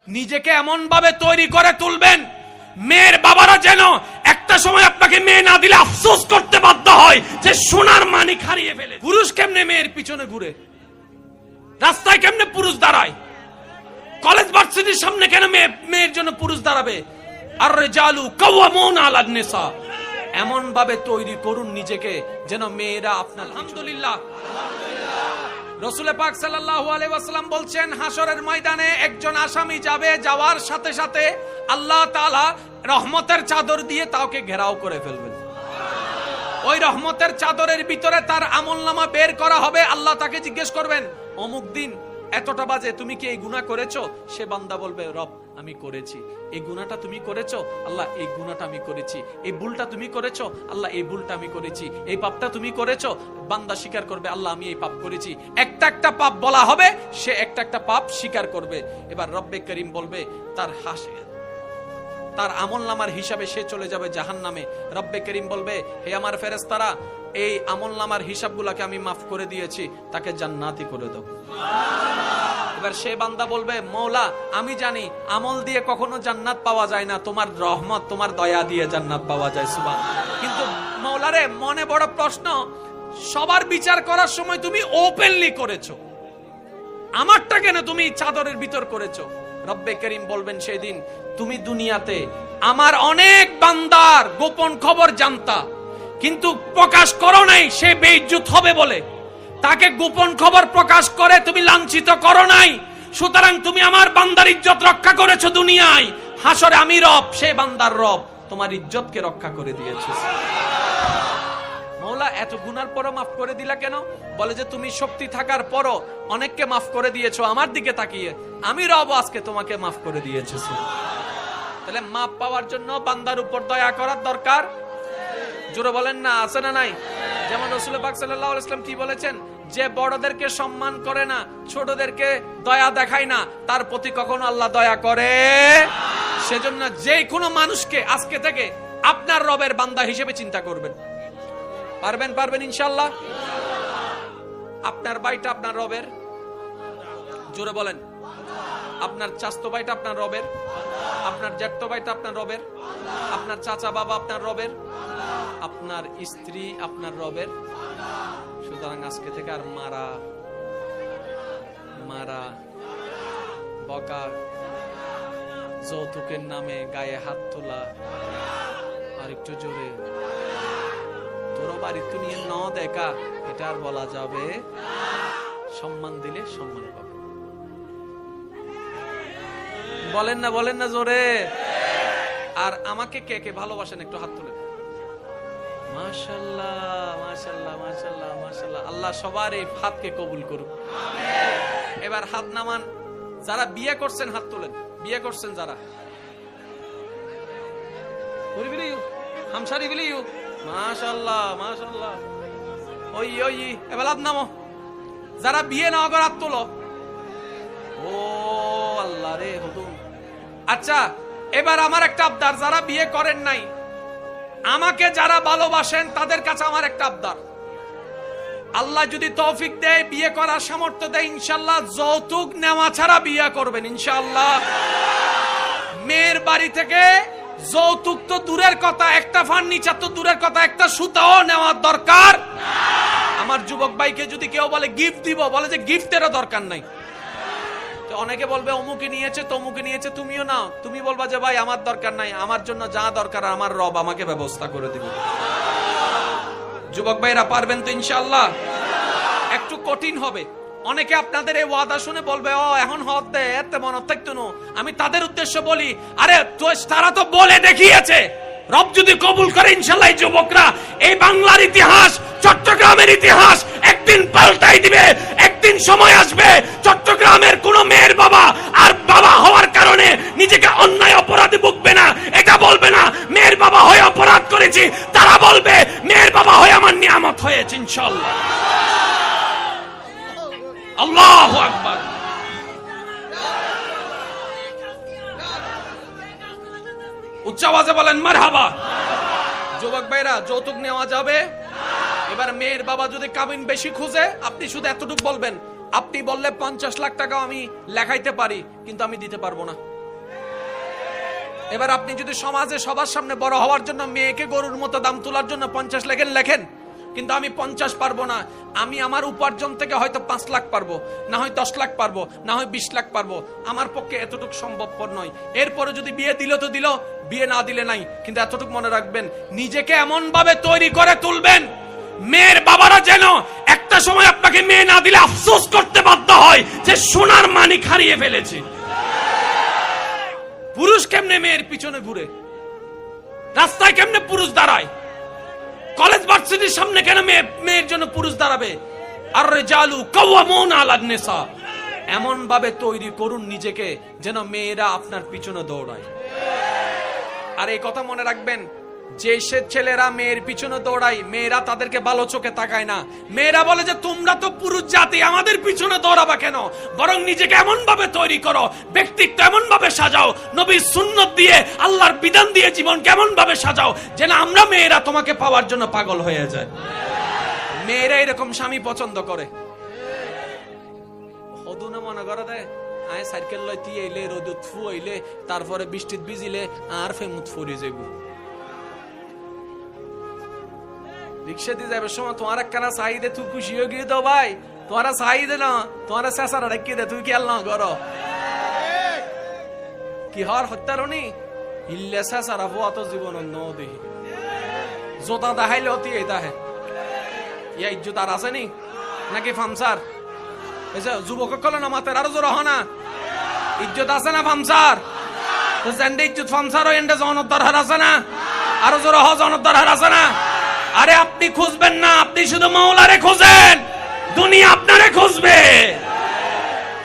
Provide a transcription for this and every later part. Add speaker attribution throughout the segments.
Speaker 1: নিজেকে এমন ভাবে তৈরি করে তুলবেন মেয়ের বাবারা যেন একটা সময় আপনাকে মেয়ে না দিলে আফসোস করতে বাধ্য হয় যে সোনার মানিক হারিয়ে ফেলে। পুরুষ কেমনে মেয়ের পিছনে ঘুরে, রাস্তায় কেমনে পুরুষ দাঁড়ায়, কলেজ ভার্সিটির সামনে কেন মেয়ের জন্য পুরুষ দাঁড়াবে। আর রিজালু কাওয়ামুন আলান নিসা, এমন ভাবে তৈরি করুন নিজেকে যেন মেয়েরা আপনার। আলহামদুলিল্লাহ, রাসূল পাক সাল্লাল্লাহু আলাইহি ওয়াসাল্লাম বলছেন হাসরের ময়দানে একজন আসামি যাবে, যাওয়ার সাথে সাথে আল্লাহ তাআলা রহমতের চাদর দিয়ে তাকে ঘেরাও করে ফেলবেন। ওই রহমতের চাদরের ভিতরে তার আমলনামা বের করা হবে। আল্লাহ তাকে জিজ্ঞেস করবেন, অমুক দিন এতটা বাজে তুমি কি এই গুনাহ করেছো? সে বান্দা বলবে, রব আমি করেছি। এই গুনাহটা তুমি করেছো? আল্লাহ এই গুনাহটা আমি করেছি। এই ভুলটা তুমি করেছো? আল্লাহ এই ভুলটা আমি করেছি। এই পাপটা তুমি করেছো? বান্দা স্বীকার করবে, আল্লাহ আমি এই পাপ করেছি। একটা একটা পাপ বলা হবে, সে একটা একটা পাপ স্বীকার করবে। এবার রব্বে করিম বলবে, তার আমলনামার হিসাবে সে চলে যাবে জাহান্নামে। রব্বে করিম বলবে, হে আমার ফেরেশতারা, এই আমলনামার হিসাবগুলোকে আমি মাফ করে দিয়েছি, তাকে জান্নাতি করে দাও। এবার সে বান্দা বলবে, মওলা আমি জানি আমল দিয়ে কখনো জান্নাত পাওয়া যায় না, তোমার রহমত তোমার দয়া দিয়ে জান্নাত পাওয়া যায়। সুবহানাল্লাহ। কিন্তু মওলা রে, মনে বড় প্রশ্ন, সবার বিচার করার সময় তুমি ওপেনলি করেছো, আমারটা কেন তুমি চাদরের ভিতর করেছো? রব্বে করিম বলবেন সেদিন, তুমি দুনিয়াতে আমার অনেক বান্দার গোপন খবর জানতা, কিন্তু প্রকাশ করো নাই, সে বেইজ্জত হবে বলে। তাকে গোপন খবর প্রকাশ করে তুমি লাঞ্ছিত করো নাই, সুতরাং তুমি আমার বান্দার ইজ্জত রক্ষা করেছো দুনিয়ায়। হাসরে আমি রব, সে বান্দার রব, তোমার ইজ্জতকে রক্ষা করে দিয়েছে। মওলা এত গুনার পরও মাফ করে দিলা কেন? বলে যে তুমি শক্তি থাকার পরও অনেককে মাফ করে দিয়েছো আমার দিকে তাকিয়ে, আমি রব আজকে তোমাকে মাফ করে দিয়েছি। তাহলে মাফ পাওয়ার জন্য বান্দার উপর দয়া করার দরকার। জোরে বলেন না, আছে না নাই? যেমন রাসূল পাক সাল্লাল্লাহু আলাইহি ওয়াসাল্লাম কি বলেছেন, যে বড়দেরকে সম্মান করে না, ছোটদেরকে দয়া দেখায় না, তার প্রতি কখনো আল্লাহ দয়া করে। সেজন্য যে কোনো মানুষকে আজকে থেকে আপনার রবের বান্দা হিসেবে চিন্তা করবেন। পারবেন ইনশাআল্লাহ। আপনার ভাইটা আপনার রবের, জোরে বলেন। আপনার চাচতো ভাইটা আপনার রবের, আপনার জ্যাঠতো ভাইটা আপনার রবের, আপনার চাচা বাবা আপনার রবের, আপনার স্ত্রী আপনার রবের। সুতরাং আজকে থেকে আর মারা বকা, যৌতুকের নামে গায়ে হাত তোলা, আর একটু জোরে তোর বাড়িতে নিয়ে ন দেখা, এটা আর বলা যাবে। সম্মান দিলে সম্মান পাবে। বলেন না জোরে। আর আমাকে কে কে ভালোবাসেন একটু হাত তুলেন। মাশাআল্লাহ মাশাআল্লাহ মাশাআল্লাহ মাশাআল্লাহ। আল্লাহ সবার এই হাতকে কবুল করুক। এবার হাত নামান। যারা বিয়ে করছেন হাত তুলেন। বিয়ে করছেন যারা, হামসারি বিলিউ, মাশাআল্লাহ মাশাআল্লাহ। ওই এবার হাত নামো। যারা বিয়ে না করে হাত তোলো। ও আল্লাহ রে হুদুম। আচ্ছা, এবার আমার একটা আবদার, যারা বিয়ে করেন নাই, আমাকে যারা ভালোবাসেন তাদের কাছে আমার একটা আবদার, আল্লাহ যদি তৌফিক দেয়, বিয়ে করার সামর্থ্য দেয়, ইনশাআল্লাহ যৌতুক নেওয়া ছাড়া বিয়ে করবেন ইনশাআল্লাহ। মেয়ের বাড়ি থেকে যৌতুক তো দূরের কথা, একটা ফার্নিচার তো দূরের কথা, একটা সুতাও নেওয়ার দরকার। আমার যুবক ভাইকে যদি কেউ বলে গিফট দিব, বলে যে গিফটেরও দরকার নাই। অনেকে বলবে অমুকে নিয়েছে তমুকে নিয়েছে, তুমিও নাও। তুমি বলবা যে ভাই আমার দরকার নাই, আমার জন্য যা দরকার আমার রব আমাকে ব্যবস্থা করে দিবে। যুবক ভাইরা পারবেন তো ইনশাআল্লাহ? একটু কঠিন হবে। অনেকে আপনাদের এই ওয়াদা শুনে বলবে, ও এখন হদ দে এতে মনে থাকতো না। আমি তাদের উদ্দেশ্য বলি, আরে তারা তো বলে দেখিয়েছে। রব যদি কবুল করে ইনশাআল্লাহ এই যুবকরা এই বাংলার ইতিহাস, চট্টগ্রামের ইতিহাস একদিন পাল্টাই দিবে। একদিন সময় আসবে চট্টগ্রামের কোন মেয়ের বাবা আর বাবা হওয়ার কারণে নিজেকে অন্যায় অপরাধে ভুগবে না। এটা বলবে না মেয়ের বাবা হয়ে অপরাধ করেছি, তারা বলবে মেয়ের বাবা হয়ে আমার নিয়ামত হয়েছে ইনশাআল্লাহ। আল্লাহু আকবার। উচ্চ আওয়াজে বলেন মারহাবা। যুবক ভাইরা, যৌতুক নেওয়া যাবে। এবার মেয়ের বাবা যদি কাবিন বেশি খুঁজে, আপনি শুধু এতটুকু বলবেন, আপনি বললে 50 লাখ টাকা আমি লেখাইতে পারি, কিন্তু আমি দিতে পারবো না। এবার আপনি যদি সমাজে সবার সামনে বড় হওয়ার জন্য মেয়েকে গরুর মতো দাম তোলার জন্য 50 লেখেন, কিন্তু আমি 50 পারবো না, আমি আমার উপার্জন থেকে হয়তো 5 লাখ পারবো, না হয় 10 লাখ পারবো, না হয় 20 লাখ পারবো, আমার পক্ষে এতটুকু সম্ভবপর নয়। এরপরে যদি বিয়ে দিল তো দিল, বিয়ে না দিলে নাই, কিন্তু এতটুকু মনে রাখবেন, নিজেকে এমন ভাবে তৈরি করে তুলবেন মেয়ের বাবারা যেন একটা সময় আপনাকে মেয়ে না দিলে আফসোস করতে বাধ্য হয় যে সোনার মানিক হারিয়ে ফেলেছে। পুরুষ কেমনে মেয়ের পিছনে ঘুরে, রাস্তায় কেমনে পুরুষ দাঁড়ায়, কলেজ ভার্সিটির সামনে কেন মেয়ের জন্য পুরুষ দাঁড়াবে? আর রিজালু কাওয়ামুনা আলান নিসা, এমন ভাবে তৈরি করুন নিজেকে যেন মেয়েরা আপনার পিছনে দৌড়ায়। আর এই কথা মনে রাখবেন, যে সে ছেলেরা মেয়ের পিছনে দৌড়ায়, মেয়েরা তাদেরকে ভালো চোখে তাকায় না। মেয়েরা বলে যে তোমরা তো পুরুষ জাতি, আমাদের পিছনে দৌড়াবা কেন? বরং নিজেকে এমন ভাবে তৈরি করো, ব্যক্তিত্ব এমন ভাবে সাজাও, নবীর সুন্নত দিয়ে, আল্লাহর বিধান দিয়ে জীবন কেমন ভাবে সাজাও যেন আমরা মেয়েরা তোমাকে পাওয়ার জন্য পাগল হয়ে যায়। মেয়েরা এরকম স্বামী পছন্দ করে। হদুনা মনে করে দেয় আয় সাইকেল লইতে এলে রোদুত ফু হইলে তারপরে বৃষ্টিত ভিজিলে আর ফেমুত ফুরি যাইব। রিক্সা দিয়ে যাবে সময় তোমার একখানা চাহিদে তুই খুশি হয়ে গিয়ে দাও ভাই, তোমার চাহিদে না, তোমার চেঁচারা রেখে দে, তুই খেয়াল না করো কি হর হত্যারণী হিল্লে চেঁচারা পোয়াত জীবন অন্য দেখি জোতা দেখাইলে অতি এই তাহে ইয়া ইজ্জত আর আছে নি নাকি ফামসার? যুবক কল না মাতের আরো জোর না ইজ্জত আছে না ফামসার? ইজ্জত ফামসার এন্ডে জনত দরকার আছে না? আরো জোর জনত দরকার আছে না? আরে আপনি খুঁজবেন না, আপনি শুধু মাওলারে খোঁজেন, দুনিয়া আপনারে খুঁজবে।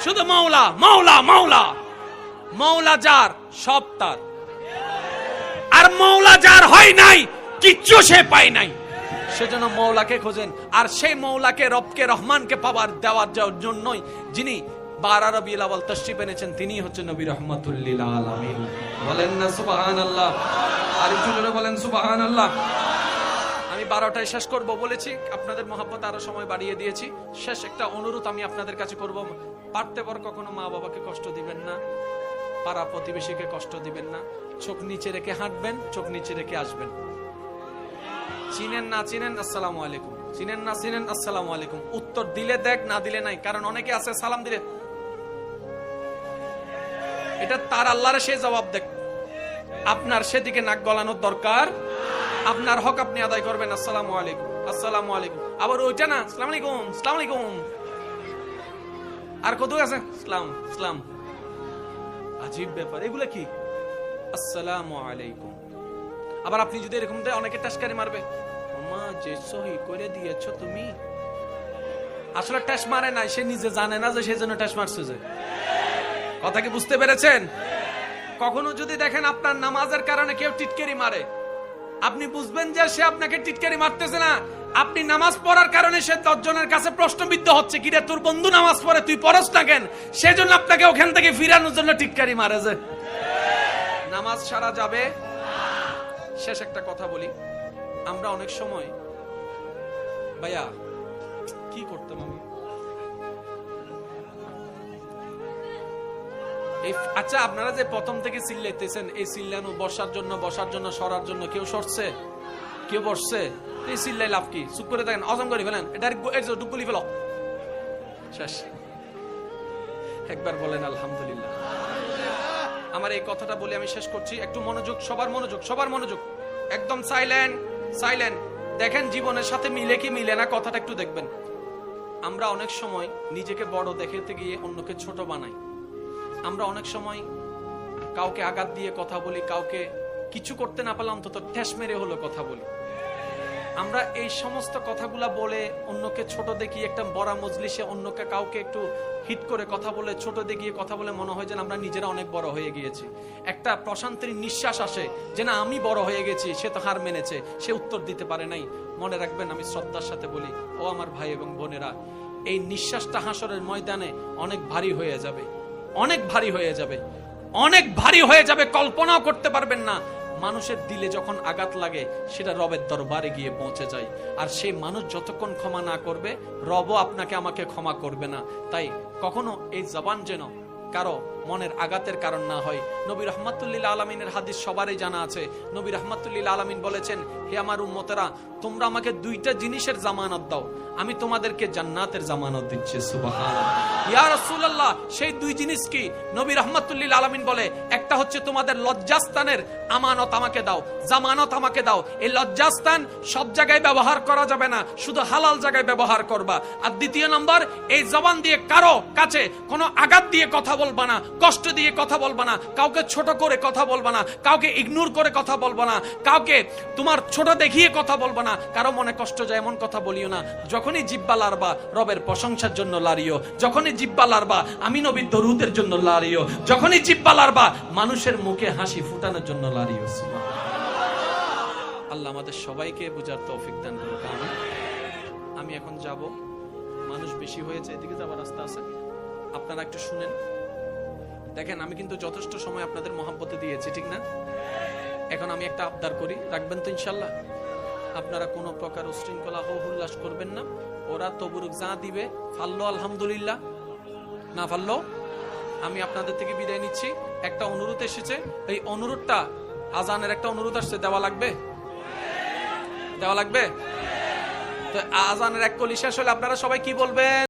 Speaker 1: শুধু মাওলা মাওলা মাওলা, মাওলা যার সব তার। আর মাওলা যার হয় নাই কিচ্ছু সে পায় নাই, সেজন্য মাওলাকে খোঁজেন। আর সেই মাওলাকে, রবকে, রহমানকে পাওয়ার দেওয়ার জন্যই যিনি 12 রবিউল আউয়াল তাশরীফ এনেছেন, তিনি হচ্ছেন নবী রাহমাতুল লিল আলামিন। বলেন না সুবহানাল্লাহ? আর একটু জোরে বলেন সুবহানাল্লাহ। আমি 12টায় শেষ করব বলেছি, আপনাদের মহব্বত আরো সময় বাড়িয়ে দিয়েছি। শেষ একটা অনুরোধ আমি আপনাদের কাছে করব, পারতে পার কখনো মা বাবাকে কষ্ট দিবেন না, পাড়া প্রতিবেশীকে কষ্ট দিবেন না, চোখ নিচে রেখে হাঁটবেন, চোখ নিচে রেখে আসবেন। চিনেন না চিনেন আসসালামু আলাইকুম, চিনেন না চিনেন আসসালামু আলাইকুম, উত্তর দিলে দেখ, না দিলে নাই। কারণ অনেকে আছে সালাম দিলে এটা তার আল্লাহরে সে জবাব দেখ, আপনার সেদিকে নাক গলানোর দরকার। আপনার হক আপনি আদায় করবেন, আসসালামু আলাইকুম আসসালামু আলাইকুম। আবার ওইটা না আসসালামু আলাইকুম আসসালামু আলাইকুম, আর কত আছে ইসলাম ইসলাম, আজীব ব্যাপার এগুলা কি আসসালামু আলাইকুম। আবার আপনি যদি এরকম দেয়, অনেকে টাসকারি মারবে, মা যে সহি করে দিয়েছো তুমি, আসলে টাস মারে নাই, সে নিজে জানে না যে সেজন্য টাস মারছে। যে কথা কি বুঝতে পেরেছেন? কখনো যদি দেখেন আপনার নামাজের কারণে কেউ টিটকারি মারে, আপনি বুঝবেন যে সে আপনাকে টিটকারি মারতেছে না, আপনি নামাজ পড়ার কারণে সে 10 জনের কাছে প্রশ্নবিদ্ধ হচ্ছে, কিরে তোর বন্ধু নামাজ পড়ে তুই পড়স না কেন, সেজন্য আপনাকে ওখান থেকে ফিরানোর জন্য টিটকারি মারে। যে নামাজ সারা যাবে। শেষ একটা কথা বলি, আমরা অনেক সময় ভাইয়া কি করতাম আমি, আচ্ছা আপনারা যে প্রথম থেকে চিল্লাইতেছেন, এই চিল্লানো বসার জন্য সরার জন্য, কেউ সরছে কেউ বসছে, এই চিল্লাই লাভ কি? চুপ করে থাকেন, অজম করে ফেলেন, এটা ডুবলি ফেল। শেষ। একবার বলেন আলহামদুলিল্লাহ। আমার এই কথাটা বলে আমি শেষ করছি, একটু মনোযোগ, সবার মনোযোগ, সবার মনোযোগ, একদম সাইলেন্ট সাইলেন্ট। দেখেন জীবনের সাথে মিলে কি মিলে না, কথাটা একটু দেখবেন। আমরা অনেক সময় নিজেকে বড় দেখাতে গিয়ে অন্যকে ছোট বানাই। আমরা অনেক সময় কাউকে আঘাত দিয়ে কথা বলি, কাউকে কিছু করতে না পারলে অন্তত ঠেস মেরে হলো কথা বলি। আমরা এই সমস্ত কথাগুলা বলে অন্যকে ছোট দেখিয়ে, একটা বড় মজলিসে অন্যকে কাউকে একটু হিট করে কথা বলে, ছোট দেখিয়ে কথা বলে মনে হয় যেন আমরা নিজেরা অনেক বড় হয়ে গিয়েছি। একটা প্রশান্তির নিঃশ্বাস আসে যে না আমি বড় হয়ে গেছি, সে তো হার মেনেছে, সে উত্তর দিতে পারে নাই। মনে রাখবেন, আমি শ্রদ্ধার সাথে বলি, ও আমার ভাই এবং বোনেরা, এই নিঃশ্বাসটা হাসরের ময়দানে অনেক ভারী হয়ে যাবে, অনেক ভারী হয়ে যাবে, অনেক ভারী হয়ে যাবে, কল্পনাও করতে পারবেন না। মানুষের দিলে যখন আঘাত লাগে, সেটা রবের দরবারে গিয়ে পৌঁছে যায়। আর সেই মানুষ যতক্ষণ ক্ষমা না করবে, রবও আপনাকে আমাকে ক্ষমা করবে না। তাই কখনো এই জবান যেন কারো মনের আঘাতের কারণ না হয়। নবী রাহমাতুল্লিল আলামিনের হাদিস সবারই জানা আছে। নবী রাহমাতুল্লিল আলামিন বলেছেন, হে আমার উম্মতেরা, তোমরা আমাকে দুইটা জিনিসের জামানত দাও, আমি তোমাদেরকে জান্নাতের জামানত দিচ্ছি। সুবহানাল্লাহ। ইয়া রাসূলুল্লাহ, সেই দুই জিনিস কি? নবী রাহমাতুল্লিল আলামিন বলে, একটা হচ্ছে তোমাদের লজ্জাস্থানের আমানত আমাকে দাও, জামানত আমাকে দাও। এই লজ্জাস্থান সব জায়গায় ব্যবহার করা যাবে না, শুধু হালাল জায়গায় ব্যবহার করবা। আর দ্বিতীয় নম্বর, এই জবান দিয়ে কারো কাছে কোনো আঘাত দিয়ে কথা বলবা না, কষ্ট দিয়ে কথা বলবা না, কাউকে ছোট করে কথা বলবা না, কাউকে ইগনোর করে কথা বলবা না, কাউকে তোমার ছোট দেখিয়ে কথা বলবা না, কারো মনে কষ্ট যায় এমন কথা বলিও না। যখনই জিহ্বা লাড়বা রবের প্রশংসার জন্য লাড়িও, যখনই জিহ্বা লাড়বা আমি নবীর দরুদের জন্য লাড়িও, যখনই জিহ্বা লাড়বা মানুষের মুখে হাসি ফুটানোর জন্য লাড়িও। আল্লাহ আমাদের সবাইকে বুঝার তৌফিক দান করুন। আমি এখন যাব, মানুষ বেশি হয়েছে, এদিকে যাবার রাস্তা আছে, আপনারা একটু শুনেন। দেখেন, আমি কিন্তু যথেষ্ট সময় আপনাদের মহব্বতে দিয়েছি, ঠিক না? এখন আমি একটা আবদার করি, রাখবেন তো ইনশাল্লাহ? আপনারা কোনো প্রকার উশৃঙ্খলা হো-হুল্লাস করবেন না। ওরা তবুরুক যা দিবে ফাললো আলহামদুলিল্লাহ, না ফাললো আমি আপনাদের থেকে বিদায় নিচ্ছি। একটা অনুরোধ এসেছে, এই অনুরোধটা, আজানের একটা অনুরোধ আসছে, দেওয়া লাগবে? দেওয়া লাগবে তো? আজানের এক কলি শেষ হলে আপনারা সবাই কি বলবেন?